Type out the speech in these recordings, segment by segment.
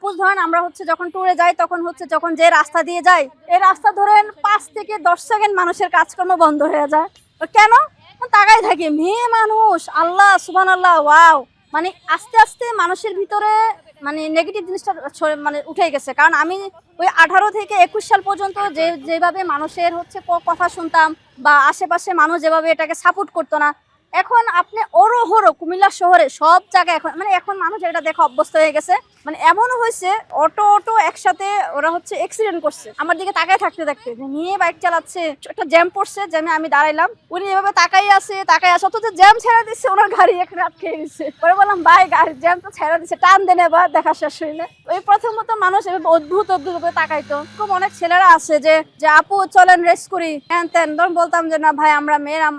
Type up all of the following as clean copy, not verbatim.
Suppose ধরেন আমরা হচ্ছে যখন ট্যুরে যাই তখন হচ্ছে যখন যে রাস্তা দিয়ে যাই এই রাস্তা ধরেন 5 থেকে 10 সেকেন্ড মানুষের কাজকর্ম বন্ধ হয়ে যায়। কেন? তাকাই থাকি মেয়ে মানুষ, আল্লাহ সুবহানাল্লাহ, ওয়াও। মানে আস্তে আস্তে মানুষের ভিতরে মানে নেগেটিভ জিনিসটা মানে উঠে গেছে। কারণ আমি ওই 18 থেকে 21 সাল পর্যন্ত যেভাবে মানুষের হচ্ছে কথা শুনতাম বা আশেপাশে মানুষ যেভাবে এটাকে সাপোর্ট করতো না, এখন আপনি অরহরো কুমিল্লা শহরে সব জায়গায় এখন মানুষ এটা দেখে অভ্যস্ত হয়ে গেছে। মানে এমনও হয়েছে অটো অটো একসাথে ওরা হচ্ছে অ্যাক্সিডেন্ট করছে আমার দিকে তাকায় থাকতে থাকতে, যে নিয়ে বাইক চালাচ্ছে, একটা জ্যাম পড়ছে, জ্যামে আমি দাঁড়াইলাম, উনি এভাবে তাকাই আছে অথচ জ্যাম ছেড়ে দিচ্ছে, ওনার গাড়ি এখানে আটকে গেছে। পরে বললাম ভাই গাড়ির জ্যাম তো ছেড়ে দিচ্ছে, টান দেন এবার দেখা শেষ হইলে। ওই প্রথমত মানুষ এভাবে অদ্ভুত করে তাকাইতো। খুব অনেক ছেলেরা আছে যে আপু চলেন রেস করি হ্যান ত্যান, ধরুন বলতাম যে না ভাই আমরা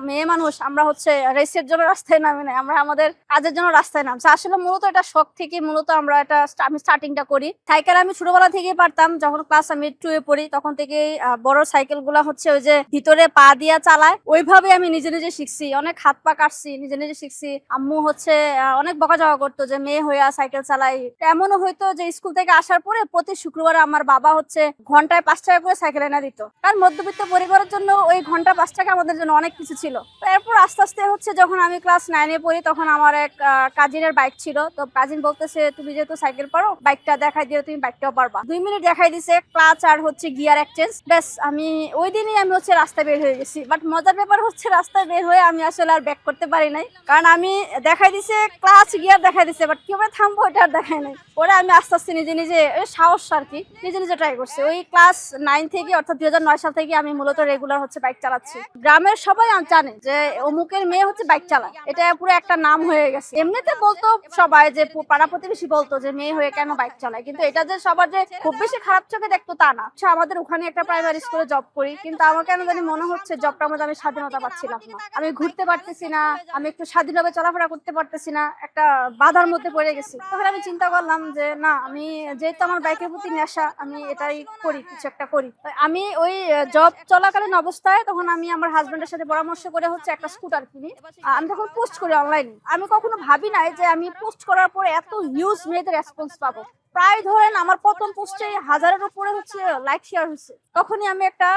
মেয়ে মানুষ, আমরা হচ্ছে রেসের জন্য রাস্তায় নামি না, আমরা আমাদের কাজের জন্য রাস্তায় নামছি। আসলে মূলত এটা শখ থেকে মূলত আমরা এটা আমি স্টার্টিংটা করি। সাইকেল আমি ছোটবেলা থেকেই পারতাম, যখন ক্লাস আমি 2 এ পড়ি তখন থেকে বড় সাইকেল গুলা হচ্ছে ওই যে ভিতরে পা দিয়া চালায়, ওইভাবে আমি নিজে নিজে শিখছি, অনেক হাত পা কাটছি, নিজে নিজে শিখছি। আম্মু হচ্ছে অনেক বকাঝকা করতো যে মেয়ে হইয়া সাইকেল চালাই। এমনও হয়তো যে স্কুল থেকে আসার পরে প্রতি শুক্রবারে আমার বাবা হচ্ছে ঘন্টায় 5 টাকা করে সাইকেল এনে দিত, কারণ মধ্যবিত্ত পরিবারের জন্য ওই ঘন্টা 5 টাকা আমাদের জন্য অনেক কিছু ছিল। এরপর আস্তে আস্তে হচ্ছে যখন আমি ক্লাস 9 এ পড়ি তখন আমার এক কাজিনের বাইক ছিল, তো কাজিন বলতেছে তুমি যেহেতু সাইকেল পারো বাইকটা দেখাই দিও, তুমি বাইকটাও পারবা। 2 মিনিট দেখাই দিছে, ক্লাচ আর হচ্ছে গিয়ার এক্সচেঞ্জ, ব্যাস আমি ওই দিনই আমি হচ্ছে রাস্তায় বের হয়ে গেছি। বাট মজার ব্যাপার হচ্ছে রাস্তায় বের হয়ে আমি আসলে আর ব্যাক করতে পারি নাই, কারণ আমি দেখাই দিছে ক্লাচ গিয়ার দেখাই দিছে, বাট কিভাবে থামবো এটা আর দেখাই নাই। ওরা আমি আস্তে আস্তে নিজে নিজে সাহস আর কি নিজে নিজে ট্রাই করছি। ওই ক্লাস 9 থেকে অর্থাৎ 2009 সাল থেকে আমি মূলত রেগুলার হচ্ছে বাইক চালাচ্ছি। গ্রামের সবাই জানে যে অমুকের মেয়ে হচ্ছে বাইক চালায়, এটা পুরো একটা নাম হয়ে গেছে। এমনিতে বলতো সবাই যে পাড়া প্রতিবেশী বলতো যে মেয়ে হয়ে কেন বাইক চালায়, কিন্তু এটা যে সবার যে খুব বেশি খারাপ চোখে দেখতো তা না। আমাদের ওখানে একটা প্রাইমারি স্কুলে জব করি, কিন্তু আমার কেন জানি মনে হচ্ছে জবটার মধ্যে আমি স্বাধীনতা পাচ্ছিলাম না, আমি ঘুরতে পারতেছি না, আমি একটু স্বাধীনভাবে চলাফেরা করতে পারতেছি না, একটা বাধার মধ্যে পড়ে গেছি। তখন আমি চিন্তা করলাম যে না, আমি যেহেতু আমার বাইকের প্রতি নেশা, আমি এটাই করি, কিছু একটা করি। আমি ওই জব চলাকালীন অবস্থায় তখন আমি আমার হাজবেন্ডের সাথে পরামর্শ করে হচ্ছে একটা স্কুটার কিনি। আমি তখন পোস্ট করি অনলাইনে। আমি কখনো ভাবি নাই যে আমি পোস্ট করার পর এত হিউজ মেয়েদের রেসপন্স পাবো। প্রায় ধরেন আমার প্রথম পোস্টে 1000-এর উপরে হচ্ছে লাইক শেয়ার হচ্ছে। তখনই আমি একটা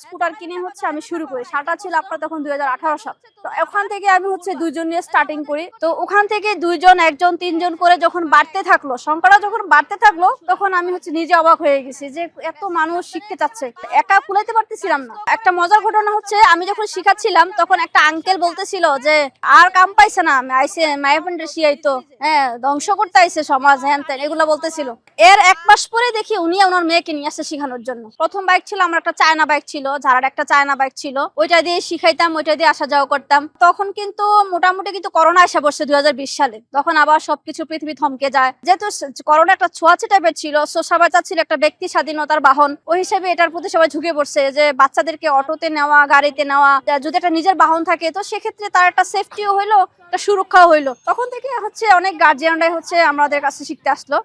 স্কুটার কিনে হচ্ছে আমি শুরু করি। সালটা ছিল আপনার তখন 2018 সাল। তো ওখান থেকে আমি হচ্ছে 2 জন নিয়ে স্টার্টিং করি। তো ওখান থেকে 2 জন 1 জন 3 জন করে যখন বাড়তে থাকলো, সংখ্যাটা যখন বাড়তে থাকলো, তখন আমি হচ্ছে নিজে অবাক হয়ে গেছি যে এত মানুষ শিখতে চাচ্ছে, একা কুলাইতে পারতেছিলাম না। একটা মজার ঘটনা হচ্ছে আমি যখন শিখাচ্ছিলাম তখন একটা আঙ্কেল বলতেছিল যে আর কাম পাইছে না, আইসে মায়াপেন্ডে শিয়াইতো, হ্যাঁ ধ্বংস করতে আইসে সমাজ, হ্যান ত্যান এগুলা বলতেছিল। এর 1 মাস পরে দেখি উনি ওনার মেয়েকে নিয়ে আসছে শেখানোর জন্য। প্রথম বাইক ছিল আমার একটা চায়না বাইক ছিল, ঝাড়ার একটা চায়না বাইক ছিল, ওইটা দিয়ে শিখাইতাম, ওইটা দিয়ে আসা যাওয়া করতাম। তখন কিন্তু মোটামুটি কিন্তু করোনা এসে বসছে 2020 সালে, তখন আবার সবকিছু পৃথিবী থমকে যায়। যেহেতু করোনা একটা ছোঁয়াচে টাইপের ছিল, সো সবাই চাচ্ছিল একটা ব্যক্তি স্বাধীনতার বাহন, ওই হিসেবে এটার প্রতি সবাই ঝুঁকে পড়ছে যে বাচ্চাদেরকে অটোতে নেওয়া, গাড়িতে নেওয়া, যদি একটা নিজের বাহন থাকে তো সেক্ষেত্রে তার একটা সেফটিও হইলো, একটা সুরক্ষা হইলো। তখন থেকে হচ্ছে অনেক গার্জিয়ানরাই হচ্ছে আমাদের কাছে শিখতে আসলো।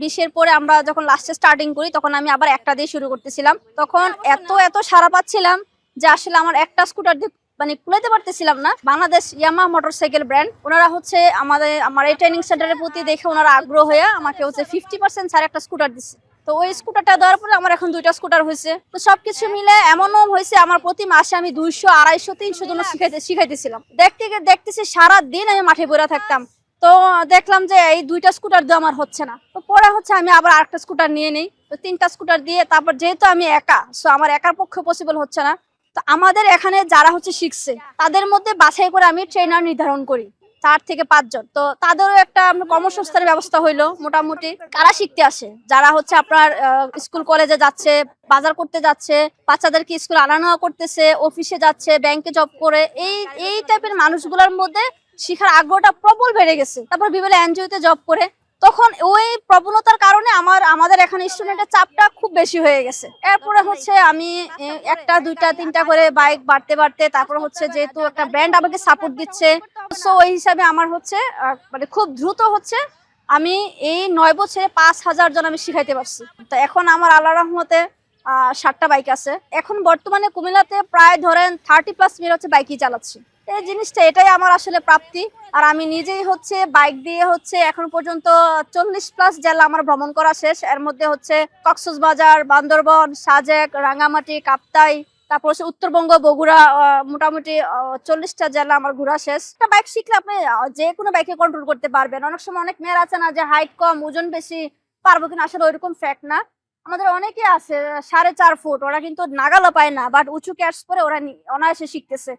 20-এর পরে আমরা যখন লাস্টে স্টার্টিং করি তখন আমি আবার একটা দিয়ে শুরু করতেছিলাম। তখন এত সারা পাচ্ছিলাম যে আসলে আমার একটা স্কুটার দিয়ে মানে কুলাইতে পারতেছিলাম না। বাংলাদেশ ইয়ামাহা মোটরসাইকেল ব্র্যান্ড, ওনারা হচ্ছে আমার এই ট্রেনিং সেন্টারের প্রতি দেখে ওনারা আগ্রহ হয়ে আমাকে হচ্ছে 50% ছাড় একটা স্কুটার দিচ্ছে। তো ওই স্কুটারটা দেওয়ার পরে আমার এখন 2টা স্কুটার হয়েছে। তো সবকিছু মিলে এমনও হয়েছে আমার প্রতি মাসে আমি 200, 250, 300 জন শিখাইতেছিলাম। দেখতেছি সারা দিন আমি মাঠে বইরা থাকতাম। তো দেখলাম যে এই 2টা স্কুটার দিয়ে আমার হচ্ছে না, তো পরে হচ্ছে আমি আবার আরেকটা স্কুটার নিয়ে নেই। তো 3টা স্কুটার দিয়ে তারপর যেহেতু আমি একা, সো আমার একার পক্ষে পসিবল হচ্ছে না, তো আমাদের এখানে যারা হচ্ছে শিখছে তাদের মধ্যে বাছাই করে আমি ট্রেনার নির্ধারণ করি 4 থেকে 5 জন। তো তাদেরও একটা কর্মসংস্থানের ব্যবস্থা হইলো মোটামুটি। কারা শিখতে আসে, যারা হচ্ছে আপনার স্কুল কলেজে যাচ্ছে, বাজার করতে যাচ্ছে, বাচ্চাদেরকে স্কুল আনা নেওয়া করতেছে, অফিসে যাচ্ছে, ব্যাংকে জব করে, এই টাইপের মানুষগুলোর মধ্যে শিখার আগ্রহটা প্রবল বেড়ে গেছে। তারপর বিভিন্ন এনজিওতে জব করে, তখন ওই প্রবণতার কারণে আমাদের এখানে স্টুডেন্টের চাপটা খুব বেশি হয়ে গেছে। এরপরে হচ্ছে আমি 1টা 2টা 3টা করে বাইক বাড়তে তারপর হচ্ছে যেহেতু একটা ব্র্যান্ড আমাকে সাপোর্ট দিচ্ছে, সো ওই হিসাবে আমার হচ্ছে মানে খুব দ্রুত হচ্ছে আমি এই 9 বছরে 5000 জন আমি শিখাইতে পারছি। তো এখন আমার আল্লাহর রহমতে 7টা বাইক আছে। এখন বর্তমানে কুমিল্লাতে প্রায় ধরেন 30+ মিনিট হচ্ছে বাইকই চালাচ্ছি। এই জিনিসটা এটাই আমার আসলে প্রাপ্তি। আর আমি নিজেই হচ্ছে বাইক দিয়ে হচ্ছে এখন পর্যন্ত 40+ জেলা আমার ভ্রমণ করা শেষ। এর মধ্যে হচ্ছে কক্সবাজার, বান্দরবন, সাজেক, রাঙ্গামাটি, কাপ্তাই, তারপর হচ্ছে উত্তরবঙ্গ, বগুড়া, মোটামুটি 40টা জেলা আমার ঘোরা শেষ। একটা বাইক শিখলে আপনি যে কোনো বাইকে কন্ট্রোল করতে পারবেন। অনেক সময় অনেক মেয়ের আছে না যে হাইট কম, ওজন বেশি, পারবো কিনা, আসলে ওইরকম ফ্যাক্ট না। আমাদের অনেকে আছে 4.5 ফুট, ওরা কিন্তু নাগালও পায় না, বাট উঁচু ক্যাটস পরে ওরা অনায়াসে শিখতেছে।